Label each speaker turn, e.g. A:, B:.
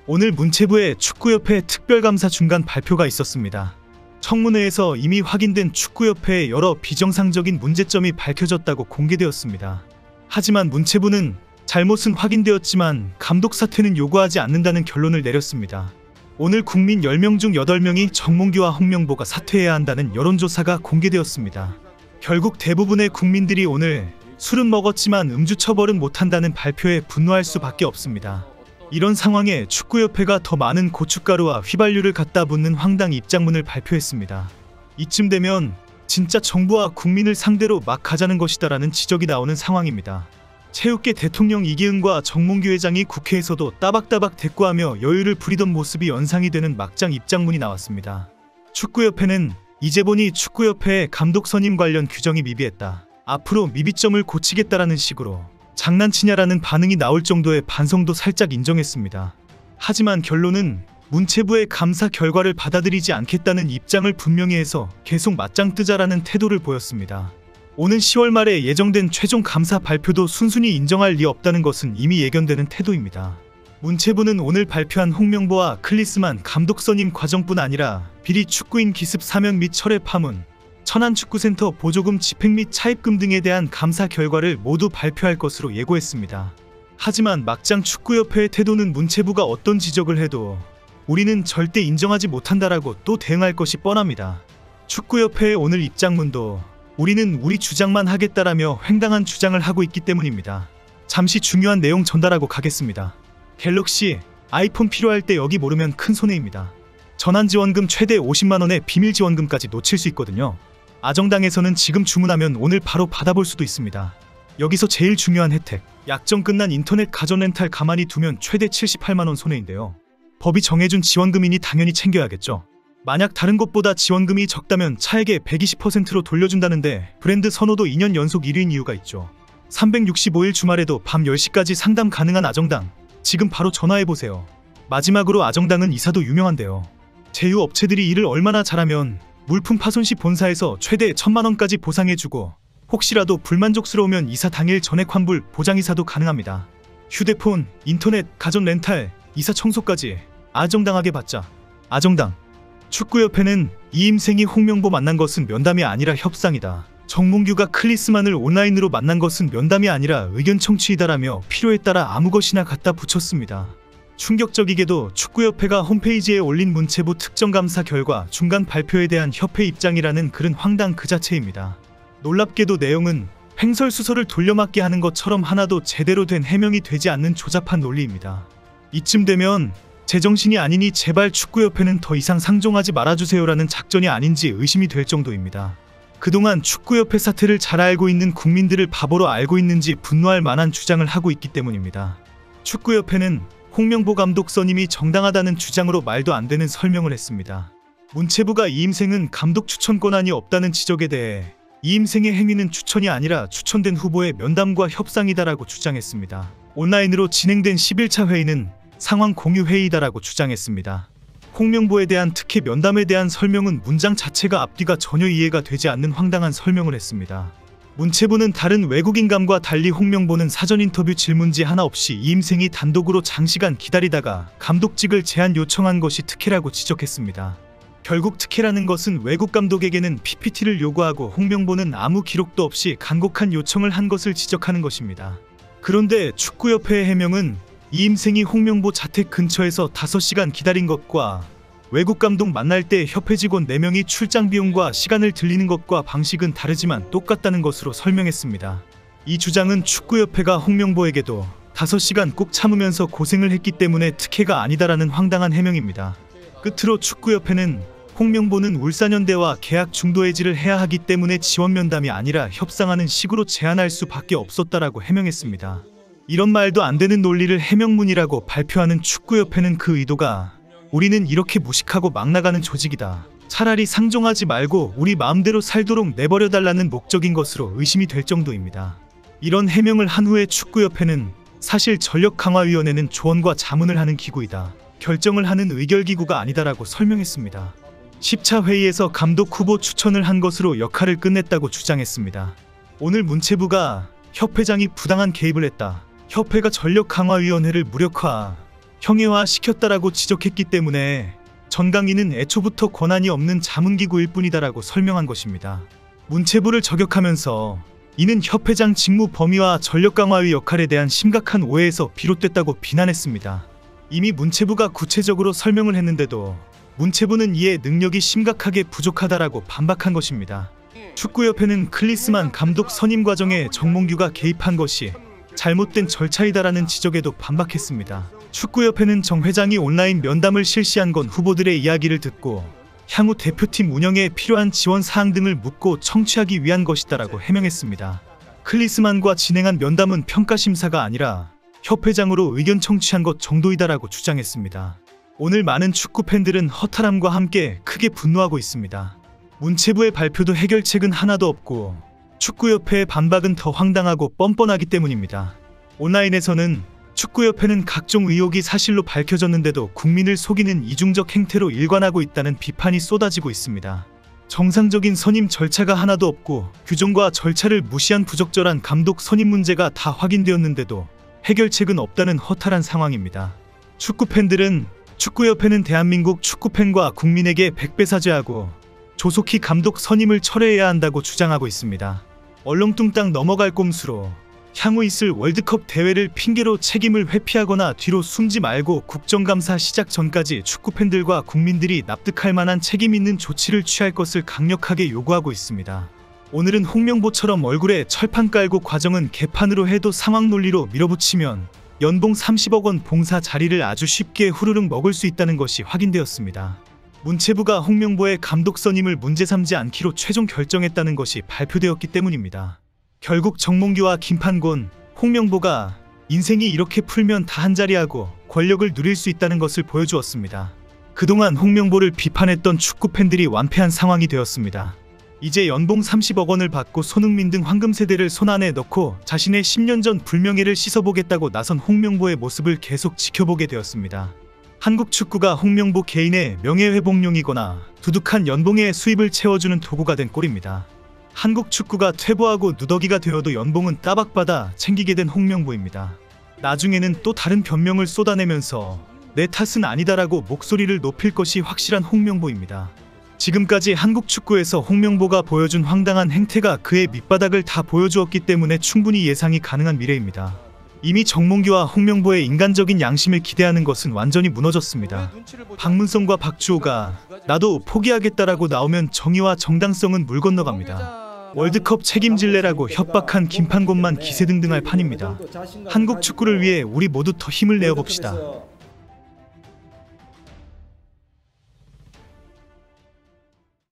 A: 오늘 문체부의 축구협회 특별감사 중간 발표가 있었습니다. 청문회에서 이미 확인된 축구협회의 여러 비정상적인 문제점이 밝혀졌다고 공개되었습니다. 하지만 문체부는 잘못은 확인되었지만 감독 사퇴는 요구하지 않는다는 결론을 내렸습니다. 오늘 국민 10명 중 8명이 정몽규와 홍명보가 사퇴해야 한다는 여론조사가 공개되었습니다. 결국 대부분의 국민들이 오늘 술은 먹었지만 음주 처벌은 못한다는 발표에 분노할 수밖에 없습니다. 이런 상황에 축구협회가 더 많은 고춧가루와 휘발유를 갖다 붓는 황당 입장문을 발표했습니다. 이쯤 되면 진짜 정부와 국민을 상대로 막 가자는 것이다라는 지적이 나오는 상황입니다. 체육계 대통령 이기흥과 정몽규 회장이 국회에서도 따박따박 대꾸하며 여유를 부리던 모습이 연상이 되는 막장 입장문이 나왔습니다. 축구협회는 이제 보니 축구협회의 감독 선임 관련 규정이 미비했다. 앞으로 미비점을 고치겠다라는 식으로 장난치냐라는 반응이 나올 정도의 반성도 살짝 인정했습니다. 하지만 결론은 문체부의 감사 결과를 받아들이지 않겠다는 입장을 분명히 해서 계속 맞짱 뜨자라는 태도를 보였습니다. 오는 10월 말에 예정된 최종 감사 발표도 순순히 인정할 리 없다는 것은 이미 예견되는 태도입니다. 문체부는 오늘 발표한 홍명보와 클리스만 감독 선임 과정뿐 아니라 비리 축구인 기습 사면 및 철회 파문, 천안축구센터 보조금 집행 및 차입금 등에 대한 감사 결과를 모두 발표할 것으로 예고했습니다. 하지만 막장 축구협회의 태도는 문체부가 어떤 지적을 해도 우리는 절대 인정하지 못한다라고 또 대응할 것이 뻔합니다. 축구협회의 오늘 입장문도 우리는 우리 주장만 하겠다라며 횡당한 주장을 하고 있기 때문입니다. 잠시 중요한 내용 전달하고 가겠습니다. 갤럭시, 아이폰 필요할 때 여기 모르면 큰 손해입니다. 전환지원금 최대 50만원의 비밀지원금까지 놓칠 수 있거든요. 아정당에서는 지금 주문하면 오늘 바로 받아볼 수도 있습니다. 여기서 제일 중요한 혜택, 약정 끝난 인터넷 가전 렌탈 가만히 두면 최대 78만원 손해인데요. 법이 정해준 지원금이니 당연히 챙겨야겠죠. 만약 다른 곳보다 지원금이 적다면 차액의 120%로 돌려준다는데 브랜드 선호도 2년 연속 1위인 이유가 있죠. 365일 주말에도 밤 10시까지 상담 가능한 아정당, 지금 바로 전화해보세요. 마지막으로 아정당은 이사도 유명한데요. 제휴업체들이 일을 얼마나 잘하면 물품 파손 시 본사에서 최대 1000만원까지 보상해주고 혹시라도 불만족스러우면 이사 당일 전액 환불 보장이사도 가능합니다. 휴대폰, 인터넷, 가전 렌탈, 이사 청소까지 아정당하게 받자. 아정당. 축구협회는 이임생이 홍명보 만난 것은 면담이 아니라 협상이다. 정몽규가 클리스만을 온라인으로 만난 것은 면담이 아니라 의견 청취이다라며 필요에 따라 아무 것이나 갖다 붙였습니다. 충격적이게도 축구협회가 홈페이지에 올린 문체부 특정감사 결과 중간 발표에 대한 협회 입장이라는 글은 황당 그 자체입니다. 놀랍게도 내용은 횡설수설을 돌려막기 하는 것처럼 하나도 제대로 된 해명이 되지 않는 조잡한 논리입니다. 이쯤 되면 제정신이 아니니 제발 축구협회는 더 이상 상종하지 말아주세요라는 작전이 아닌지 의심이 될 정도입니다. 그동안 축구협회 사태를 잘 알고 있는 국민들을 바보로 알고 있는지 분노할 만한 주장을 하고 있기 때문입니다. 축구협회는 홍명보 감독 선임이 정당하다는 주장으로 말도 안 되는 설명을 했습니다. 문체부가 이임생은 감독 추천 권한이 없다는 지적에 대해 이임생의 행위는 추천이 아니라 추천된 후보의 면담과 협상이다라고 주장했습니다. 온라인으로 진행된 11차 회의는 상황 공유 회의다라고 주장했습니다. 홍명보에 대한 특혜 면담에 대한 설명은 문장 자체가 앞뒤가 전혀 이해가 되지 않는 황당한 설명을 했습니다. 문체부는 다른 외국인감과 달리 홍명보는 사전 인터뷰 질문지 하나 없이 이임생이 단독으로 장시간 기다리다가 감독직을 제안 요청한 것이 특혜라고 지적했습니다. 결국 특혜라는 것은 외국 감독에게는 PPT를 요구하고 홍명보는 아무 기록도 없이 간곡한 요청을 한 것을 지적하는 것입니다. 그런데 축구협회의 해명은 이임생이 홍명보 자택 근처에서 5시간 기다린 것과 외국 감독 만날 때 협회 직원 4명이 출장 비용과 시간을 들리는 것과 방식은 다르지만 똑같다는 것으로 설명했습니다. 이 주장은 축구협회가 홍명보에게도 5시간 꼭 참으면서 고생을 했기 때문에 특혜가 아니다라는 황당한 해명입니다. 끝으로 축구협회는 홍명보는 울산현대와 계약 중도 해지를 해야 하기 때문에 지원 면담이 아니라 협상하는 식으로 제안할 수밖에 없었다라고 해명했습니다. 이런 말도 안 되는 논리를 해명문이라고 발표하는 축구협회는 그 의도가 우리는 이렇게 무식하고 막 나가는 조직이다. 차라리 상종하지 말고 우리 마음대로 살도록 내버려달라는 목적인 것으로 의심이 될 정도입니다. 이런 해명을 한 후에 축구협회는 사실 전력강화위원회는 조언과 자문을 하는 기구이다. 결정을 하는 의결기구가 아니다라고 설명했습니다. 10차 회의에서 감독 후보 추천을 한 것으로 역할을 끝냈다고 주장했습니다. 오늘 문체부가 협회장이 부당한 개입을 했다. 협회가 전력강화위원회를 무력화, 형해화시켰다라고 지적했기 때문에 전강인은 애초부터 권한이 없는 자문기구일 뿐이다라고 설명한 것입니다. 문체부를 저격하면서 이는 협회장 직무 범위와 전력 강화의 역할에 대한 심각한 오해에서 비롯됐다고 비난했습니다. 이미 문체부가 구체적으로 설명을 했는데도 문체부는 이에 능력이 심각하게 부족하다라고 반박한 것입니다. 축구협회는 클리스만 감독 선임 과정에 정몽규가 개입한 것이 잘못된 절차이다라는 지적에도 반박했습니다. 축구협회는 정 회장이 온라인 면담을 실시한 건 후보들의 이야기를 듣고 향후 대표팀 운영에 필요한 지원 사항 등을 묻고 청취하기 위한 것이다라고 해명했습니다. 클리스만과 진행한 면담은 평가 심사가 아니라 협회장으로 의견 청취한 것 정도이다라고 주장했습니다. 오늘 많은 축구 팬들은 허탈함과 함께 크게 분노하고 있습니다. 문체부의 발표도 해결책은 하나도 없고 축구협회의 반박은 더 황당하고 뻔뻔하기 때문입니다. 온라인에서는 축구협회는 각종 의혹이 사실로 밝혀졌는데도 국민을 속이는 이중적 행태로 일관하고 있다는 비판이 쏟아지고 있습니다. 정상적인 선임 절차가 하나도 없고 규정과 절차를 무시한 부적절한 감독 선임 문제가 다 확인되었는데도 해결책은 없다는 허탈한 상황입니다. 축구팬들은 축구협회는 대한민국 축구팬과 국민에게 100배 사죄하고 조속히 감독 선임을 철회해야 한다고 주장하고 있습니다. 얼렁뚱땅 넘어갈 꼼수로 향후 있을 월드컵 대회를 핑계로 책임을 회피하거나 뒤로 숨지 말고 국정감사 시작 전까지 축구팬들과 국민들이 납득할 만한 책임 있는 조치를 취할 것을 강력하게 요구하고 있습니다. 오늘은 홍명보처럼 얼굴에 철판 깔고 과정은 개판으로 해도 상황 논리로 밀어붙이면 연봉 30억 원 봉사 자리를 아주 쉽게 후루룩 먹을 수 있다는 것이 확인되었습니다. 문체부가 홍명보의 감독 선임을 문제 삼지 않기로 최종 결정했다는 것이 발표되었기 때문입니다. 결국 정몽규와 김판곤, 홍명보가 인생이 이렇게 풀면 다 한자리하고 권력을 누릴 수 있다는 것을 보여주었습니다. 그동안 홍명보를 비판했던 축구팬들이 완패한 상황이 되었습니다. 이제 연봉 30억 원을 받고 손흥민 등 황금세대를 손안에 넣고 자신의 10년 전 불명예를 씻어보겠다고 나선 홍명보의 모습을 계속 지켜보게 되었습니다. 한국 축구가 홍명보 개인의 명예회복용이거나 두둑한 연봉의 수입을 채워주는 도구가 된 꼴입니다. 한국 축구가 퇴보하고 누더기가 되어도 연봉은 따박받아 챙기게 된 홍명보입니다. 나중에는 또 다른 변명을 쏟아내면서 내 탓은 아니다라고 목소리를 높일 것이 확실한 홍명보입니다. 지금까지 한국 축구에서 홍명보가 보여준 황당한 행태가 그의 밑바닥을 다 보여주었기 때문에 충분히 예상이 가능한 미래입니다. 이미 정몽규와 홍명보의 인간적인 양심을 기대하는 것은 완전히 무너졌습니다. 박문성과 박주호가 나도 포기하겠다라고 나오면 정의와 정당성은 물 건너갑니다. 월드컵 책임질래라고 협박한 김판곤만 기세등등할 판입니다. 한국 축구를 위해 우리 모두 더 힘을 내어봅시다.